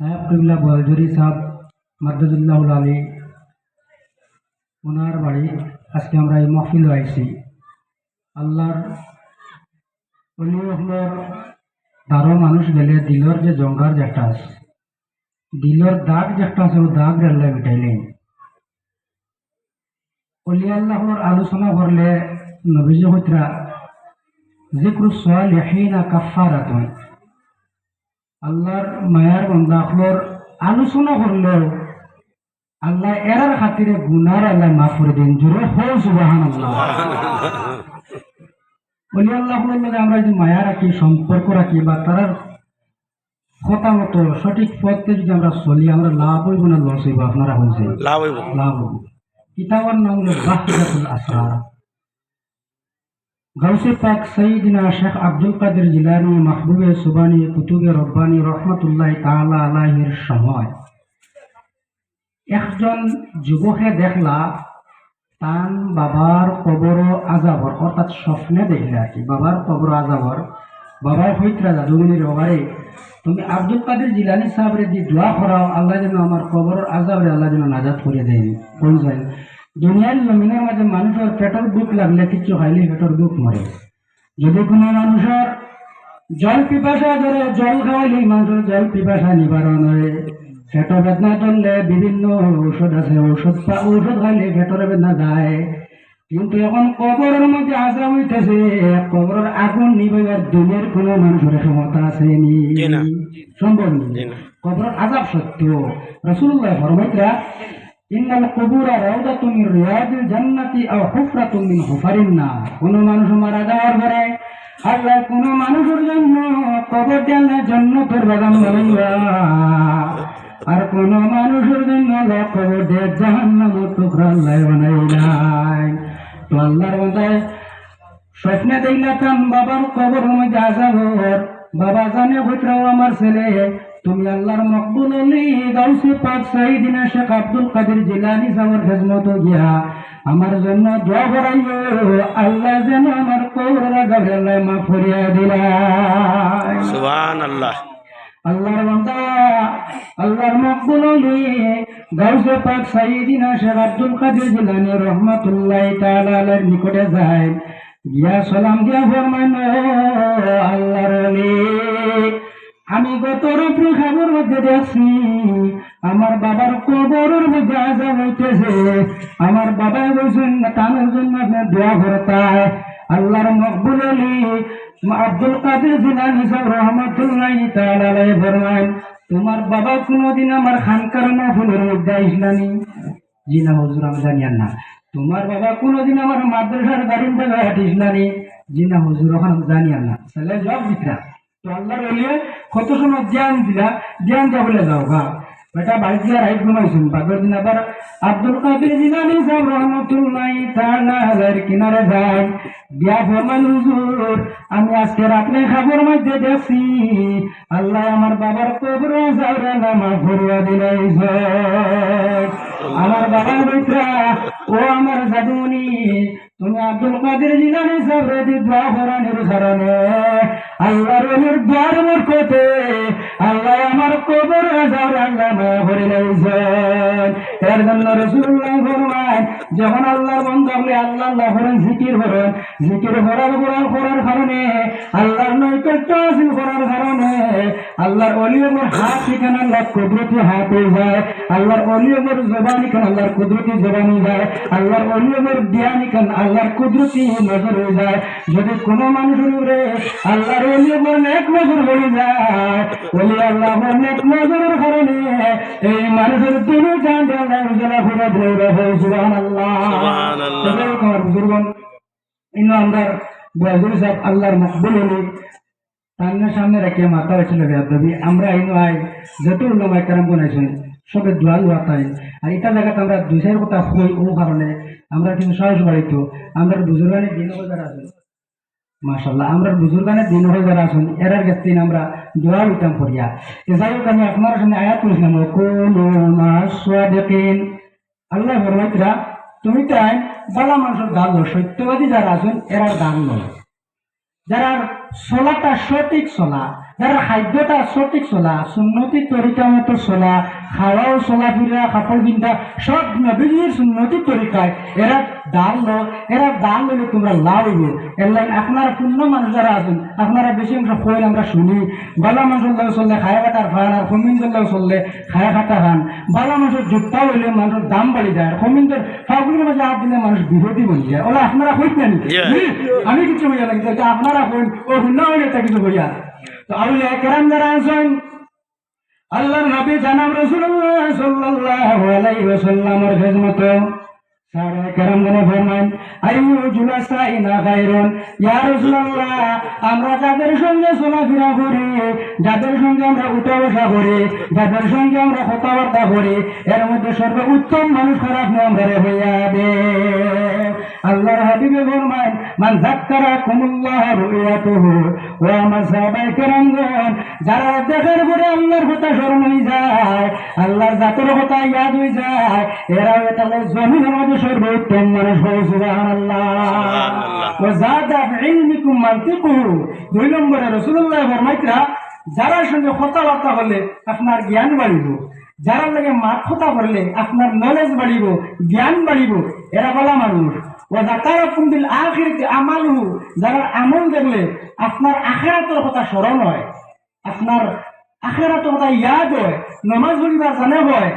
সাহেব কিবলা বলজুরি সাহেব মাদ্দাদুল্লাহুল আলী ওনার বাড়ি আজকে আমরা এই মহফিল আইছি। আল্লাহর অলিহর তারও মানুষ গেলে দিলর যে জঙ্গার যেটা আছে, দিলর দাগ যেটা আছে ও দাগ রেল্লা মিটাইলেন। অলি আল্লাহর আলোচনা করলে নবীজি হইতরা যিকরু সালিহিনা কাফারাতুন, আল্লাহর মায়ার বান্দাগুলোর আলোচনা করলেও আল্লাহ এরার খাতিরে গুনার আল্লাহ মাফ করে দেন। জোরে হো সুবহানাল্লাহ। অলি আল্লাহর লগে আমরা যদি মায়া রাখি, সম্পর্ক রাখি বা তার কথা মতো সঠিক পথে যদি আমরা চলি, আমরা লাভ হইব না লস হইব? আপনারা বলছেন লাভ হইব। লাভ হইব। কিতাবের নাম হলো বাহজাতুল আসরার। গাউসে পাক সাইয়্যিদিনা শেখ আব্দুল কাদের জিলানী মাহবুবে সুবানী কুতুবে রব্বানী রহমাতুল্লাহি তাআলা আলাইহির সময় একজন যুবকে দেখলা তান বাবার কবর আজাবর, অর্থাৎ স্বপ্নে দেখলে আর কি বাবার কবর আজাবর। বাবার হইতরা জাদুমনির বাবারে, তুমি আব্দুল কাদের জিলানী সাহেবের দি দোয়া করাও, আল্লাহ যেন আমার কবর আজাবরে আল্লাহ যেন নাজাত করে দেন। কোন যায় দুনিয়ার জমিনের মাঝে মানুষের পেটের বুক লাগলে কিছু খাইলে পেটের বুক মরে। যদি কোনো মানুষের জল পিপাসা ধরে, জল খাওয়াইলে মানুষের জল পিপাসা নিবারণ হয়। পেট বেদনা ধরলে বিভিন্ন ঔষধ আছে, ঔষধ খাইলে পেটের বেদনা যায়। কিন্তু এখন কবরের মধ্যে আজাব হইতেছে, কবরের আগুন নিবাইবার দুনিয়ার কোন মানুষের ক্ষমতা আছে নি? সম্ভব নেই। কবরের আজাব সত্য। রাসূলুল্লাহ ফরমাইতরা ইন্নাল কুবুরা রাউদাতুম মিন রিয়াদিল জান্নাতি আও হুফরাতুম মিন হুফারিন নার। কোন মানুষ মারা যাওয়ার পরে আল্লাহ কোন মানুষের জন্য কবর দেন জান্নাতের বাগান বানাইবা, আর কোন মানুষের জন্য আল্লাহ কবর দেন জাহান্নামের টুকরা আল্লাহ বানাই নাই। তো আল্লাহর বান্দায় স্বপ্নে দেখলা তাম বাবার কবর মধ্যে আযাব, বাবা জানে হইতরাও আমার ছেলে তুমি আল্লাহর মকবুল অলি গাউসে পাক সাইয়্যিদিনা শেখ আব্দুল কাদের জিলানী সাহেবের খিদমত গিয়া আমার জন্য দোয়া করাইও, আল্লাহ যেন আমার কবরের আযাব আল্লাহ মাফ করিয়া দিলাই। সুবহানাল্লাহ। আল্লাহর বান্দা আল্লাহর মকবুল অলি গাউসে পাক সাইয়্যিদিনা শেখ আব্দুল কাদের জিলানী রহমাতুল্লাহি তাআলা আলাইহির নিকটে যায়, গিয়া সালাম দিয়া ফরমাইল, আল্লাহর অলি আমি গত রাত্রে খবর মধ্যে দেখছি আমার বাবার কবরের মধ্যে আযাব হইতেছে। আমার বাবা বলছেন কানের জন্য আপনার দোয়া করতায়। আল্লাহর মকবুল অলি আব্দুল কাদের জিলানী সাহেব রহমাতুল্লাহি তাআলা আলাইহি ফরমায়, তোমার বাবা কোনদিন আমার খানকার মাহফিলের মধ্যে আইসলানি? জি না হুজুর, আমি জানি না। তোমার বাবা কোনদিন আমার মাদ্রাসার গাড়ির জায়গায় হাঁটিসলানি? জি না হুজুর, ওখানে জানি না। তাহলে জবাব দিতরা। তো আল্লাহর ওলিয়ে কত সময় জ্ঞান দিলা, জ্ঞান দিয়া বলে যাও গা বেটা বাড়ি দিয়া রাইট ঘুমাইছেন। বাগর দিন আবার আব্দুল কাদের জিলানী সাহেব রহমাতুল্লাহি তাআলা আলাইহির কিনারে যায়, গিয়া ফরমান, হুজুর আমি আজকে রাত্রে খবর মধ্যে দেখছি আল্লাহ আমার বাবার কবর আযাবরে মাফ করিয়া দিলাইছে। আমার বাবা বেটা ও আমার জাদুনি, তুমি আব্দুল কাদের জিলানী সাহেবের দোয়া করানোর কারণে আল্লাহর ওলির দোয়ার বরকতে আল্লাহ আমার কবর আযাব আল্লাহ মাফ করে দিয়েছেন। এর জন্য রাসূলুল্লাহ ফরমায়, যখন আল্লাহর বান্দা বলে আল্লাহ আল্লাহ করেন, জিকির করেন, জিকির করার কারণে আল্লাহর নৈকট্য হাসিল করার কারণে আল্লাহর ওলির হাত ঠিকানা আল্লাহর কুদরতি হাত হয়ে যায়। আল্লাহর ওলির জবানি কান আল্লাহর কুদরতি জবানি যায়। আল্লাহর ওলির জ্ঞানী কান আল্লাহর কুদরতি নজর হয়ে যায়। যদি কোনো মানুষের উপরে আল্লাহর ওলির নেক নজর হয়ে যায়, ওলি আল্লাহর নেক নজরের কারণে এই মানুষের দিনে জান আল্লাহ উজালা করে দেবে। সুবহানাল্লাহ। সুবহানাল্লাহ। বুজুর্গন ইনো আমরা বজুর সাহেব আল্লাহর মকবুল অলি তার সামনে রেখে মাথা হয়েছিল বেয়াদবি। আমরা ইনো আই যত উলামায়ে কেরাম বানাইছেন সবে দোয়া লুয়াতাই, আর এটা জায়গাতে আমরা দুই চার কথা হই ও কারণে আমরা কিন্তু সহজ বাড়িত আমরা বুজুর্গানের দিন হয়ে যারা আছেন, মাশাআল্লাহ আমরা বুজুর্গানের দিন হয়ে যারা আছেন এরার কাছে আমরা দোয়া লুটাম করিয়া। যাই হোক আমি আপনার সামনে আয়াত করেছিলাম, কুনু মাসাদিকিন। আল্লাহ ফরমাইতরা তুমি তাই বালা মানুষের গান লো, সত্যবাদী যারা আছেন এরার গান লো, যারা চলাটা সঠিক চলা, যারা খাদ্যটা সঠিক চলা, সুন্নতি তরিকা মতো চলা, খাওয়াও চলাফেরা কাপড় পিন্ধা সব নবীজির সুন্নতি তরিকায় এরা দান লইলে তোমরা লাভ হইব। এর লাগে আপনারা পূর্ণ মানুষ যারা আছেন আপনারা বেশি অংশ খোয়েন আমরা শুনি, বালা মানুষের লগে চললে খায়া কাটার খান, আর কমিন্দের লগে চললে খায়া কাটা খান। বালা মানুষের যুক্তা হইলে মানুষের দাম বাড়ি যায়, আর কমিন্দের ফাগুনের মাঝে হাত দিলে মানুষ বিরোধী বলি যায়। ওলা আপনারা কইত না আমি কিছু হইয়া লাগি আপনারা কইন ও ভিন্ন হইলে তা কিছু হইয়া। তো আউলিয়া কেরাম যারা আছেন আল্লাহর নবী জানাব রাসূলুল্লাহ সাল্লাল্লাহু আলাইহি ওয়াসাল্লামের খিদমত সাহাবায়ে কেরাম গনে ফরমান আইয়ু জুলাসাইনা খায়রুন, ইয়া রাসূলুল্লাহ আমরা যাদের সঙ্গে চলাফেরা করি, যাদের সঙ্গে আমরা উঠা বসা করি, যাদের সঙ্গে আমরা কথাবার্তা করি, এর মধ্যে সর্বোত্তম মানুষ খারাপ নম্বরে হইয়া দে। আল্লাহর হাবিবে ফরমান মান যাক্কারাকুমুল্লাহ রুয়াতুহু, ও আমার সাহাবায়ে কেরামগণ যারা দেখার পরে আল্লাহর কথা স্মরণ হয়ে যায়, আল্লাহর জাতের কথা ইয়াদ হয়ে যায়, এরা তাহলে জমিনের মধ্যে সর্বোত্তম মানুষ হয়। সুবহানাল্লাহ। ওয়া যাদা বিইলমিকুম মানতিকুহু, 2 নম্বরে রাসূলুল্লাহ ফরমাইতরা যারা সঙ্গে কথাবার্তা হলে আপনার জ্ঞান বাড়িব, যারা লাগে মাত কথা বললে আপনার নলেজ বাড়িব, জ্ঞান বাড়িব, এরা বলা মানুষ। ও যাকারাকুম বিল আখিরাতি আমালুহু, যারা আমল দেখলে আপনার আখিরাতের কথা স্মরণ হয়, আপনার আখিরাতের কথা ইয়াদ হয়, নামাজ পড়িবার জানে হয়,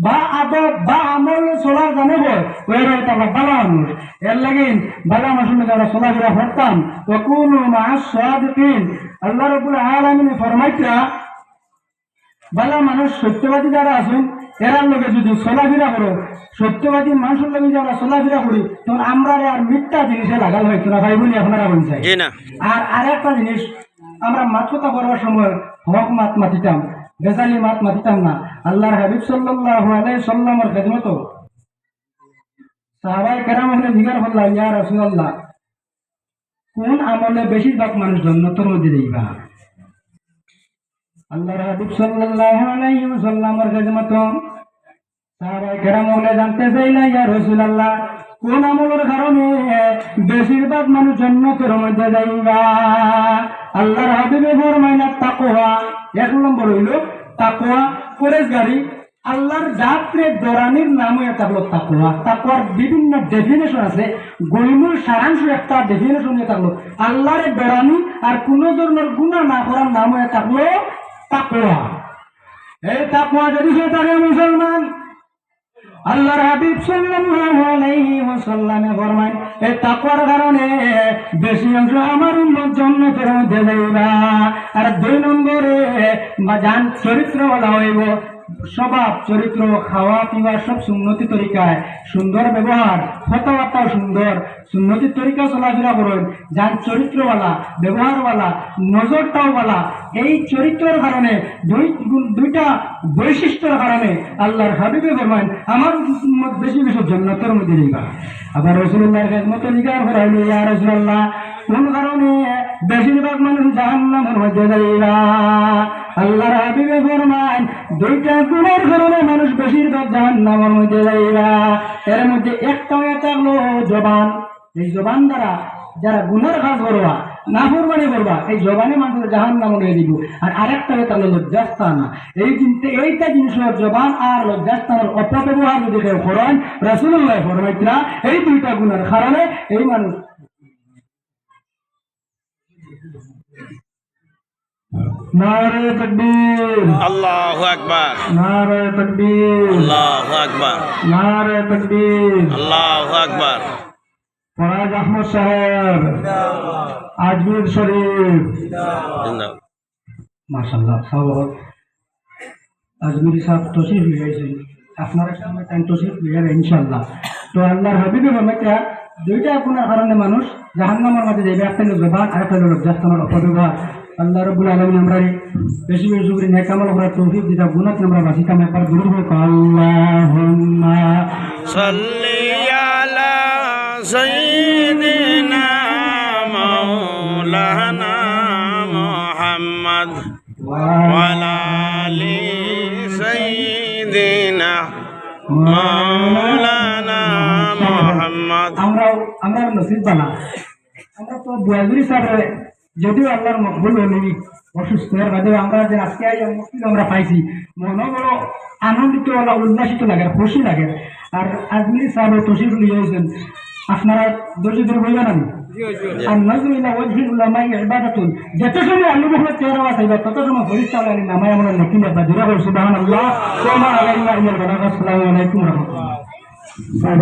বা আদব বা আমল চলার জানে হয়, ওরা তারা বালা মানুষ। এর লাগে বালা মানুষের যারা চলাফেরা করতাম ওয়াকুনু মা'আস সাদিকিন, আল্লাহ রাব্বুল আলামিন ফরমাইতরা বালা মানুষ সত্যবাদী যারা আছেন এরার লগে যদি চলাফেরা করো, সত্যবাদী মানুষের লগে যারা চলাফেরা করি তখন আমরা আর মিথ্যা জিনিসে লাগাল হয়তো না ভাই বলি আপনারা বলছেন। আর আরেকটা জিনিস, আমরা মাথা করবার সময় হক মাত মাতিতাম, বেজালি মাত মাতিতাম না। আল্লাহর হাবিব সাল্লাল্লাহু আলাইহি সাল্লামের খিদমত সাহাবায়ে কেরাম হলে জিজ্ঞাসা করলেন ইয়া রাসূলুল্লাহ কোন আমলে বেশিরভাগ মানুষ জান্নাতের মধ্যে যাইবা? আল্লাহর হাবিব সাল্লাল্লাহু আলাইহি ওয়াসাল্লামের খিদমত সাহাবায়ে কেরাম হলে জানতে চাইলেন ইয়া রাসূলুল্লাহ কোন আমলের কারণে বেশিরভাগ মানুষ জান্নাতের মধ্যে যাইবা? আল্লাহর হাবিবে ফরমাইলেন তাকওয়া। 1 নম্বর হইল তাকওয়া, পরেশগারি, আল্লাহর জাতরে দরানির নামও একটা হলো তাকওয়া। তাকওয়ার বিভিন্ন ডেফিনেশন আছে, গোলমূল সারাংশ একটা ডেফিনেশন এটা হলো আল্লাহরে দরানি আর কোন ধরনের গুনাহ না করার নামও একটা হলো তাকওয়া। এই তাকওয়া যদি সে থাকে মুসলমান, আল্লাহর হাবিব সাল্লাল্লাহু আলাইহি ওয়াসাল্লামে ফরমান এই তাকওয়ার কারণে বেশি অংশ আমার উম্মত জান্নাতের মধ্যে যাইবা। আর 2 নম্বরে জান চরিত্রওয়ালা হইব, স্বভাব চরিত্র খাওয়া পিওয়া সব সুন্নতি তরিকায়, সুন্দর ব্যবহার, কথাবার্তাও সুন্দর, সুন্নতি তরিকা চলাফেরা করুন, যার চরিত্রওয়ালা, ব্যবহারওয়ালা, নজরটাও ওয়ালা। এই চরিত্রের কারণে দুইটা বৈশিষ্ট্যের কারণে আল্লাহর হাবিবে ফরমান আমার বেশি বেশি জান্নাতের মধ্যে যাইবা। আবার রাসূলুল্লাহর খিদমতে জিজ্ঞাসা করা হলো ইয়া রাসূলুল্লাহ কোন কারণে বেশিরভাগ মানুষ জাহান্নামের মধ্যে যাইবা? আল্লাহর হাবিবে ফরমান 2টা গুণের কারণে মানুষ বেশিরভাগ জাহান্নামের মধ্যে যাইবা। এর মধ্যে একটা হলো জবান। এই জবান দ্বারা যারা গুনার কাজ করবা, নাফরমানি করবা, এই জবানে মানুষের জাহান্নামে নিয়ে দিব। আর আরেকটা হলো লজ্জাস্থান। এইটা জিনিস জবান আর লজ্জাস্থানের অপব্যবহার যদি কেউ করেন, রাসূলুল্লাহ ফরমাইতরা এই 2টা গুণের কারণে এই মানুষ নারে তাকবীর, আল্লাহু আকবার, নারে তাকবীর, আল্লাহু আকবার, নারে তাকবীর, আল্লাহু আকবার। ফরাজ আহমদ সাহেব আজমির শরীফ জিন্দাবাদ। মাশাআল্লাহ সাহেব আজমিরি সাহেব তশরিফ লিয়েছেন, আপনারা সামনে টাইম তশরিফ লিয়ে ইনশাআল্লাহ। তো আল্লাহর হাবিবে ফরমাইতরা 2টা গুণের কারণে মানুষ জাহান্নামের মধ্যে যাবে, একটা হলো জবান আর একটা হলো লজ্জাস্থানের অপব্যবহার। আল্লাহ রাব্বুল আলামিন আমরা বেশি বেশি করে নেক আমল করার তৌফিক দিতা, গুনাহ আমরা বাঁচিতাম। একবার দূর হোক আল্লাহুম্মা সাল্লি আলা সাইয়্যিদিনা মাওলানা মুহাম্মদ ওয়া আলা আলি সাইয়্যিদিনা মাওলানা মুহাম্মদ। আমরা নসিব বানা, আমরা তো বুয়াজুরি সাহেব যদিও আল্লাহর মকবুল হলি অসুস্থ এর বাদেও আমরা যে আজকে মুক্তিল আমরা পাইছি মনে বড় আনন্দিত ওলা উল্লাসিত লাগে খুশি লাগে। আর আজমিরি সাহেব তশরিফ নিয়ে হয়েছেন আপনারা ধৈর্য ধরে বলবেন আমি আর নজরুল ইলা ওয়াজহিল উলামাই ইবাদাতুন যত সময় আল্লাহ মুহাম্মদ তেরাওয়াত হইবা তত সময় ফেরেশতা আলী নামায় আমরা নেকিন বা দিরা সুবহানাল্লাহ ওয়া মা আলাইনা ইল্লাল বালাগ। আসসালামু আলাইকুম ওয়া রাহমাতুল্লাহ।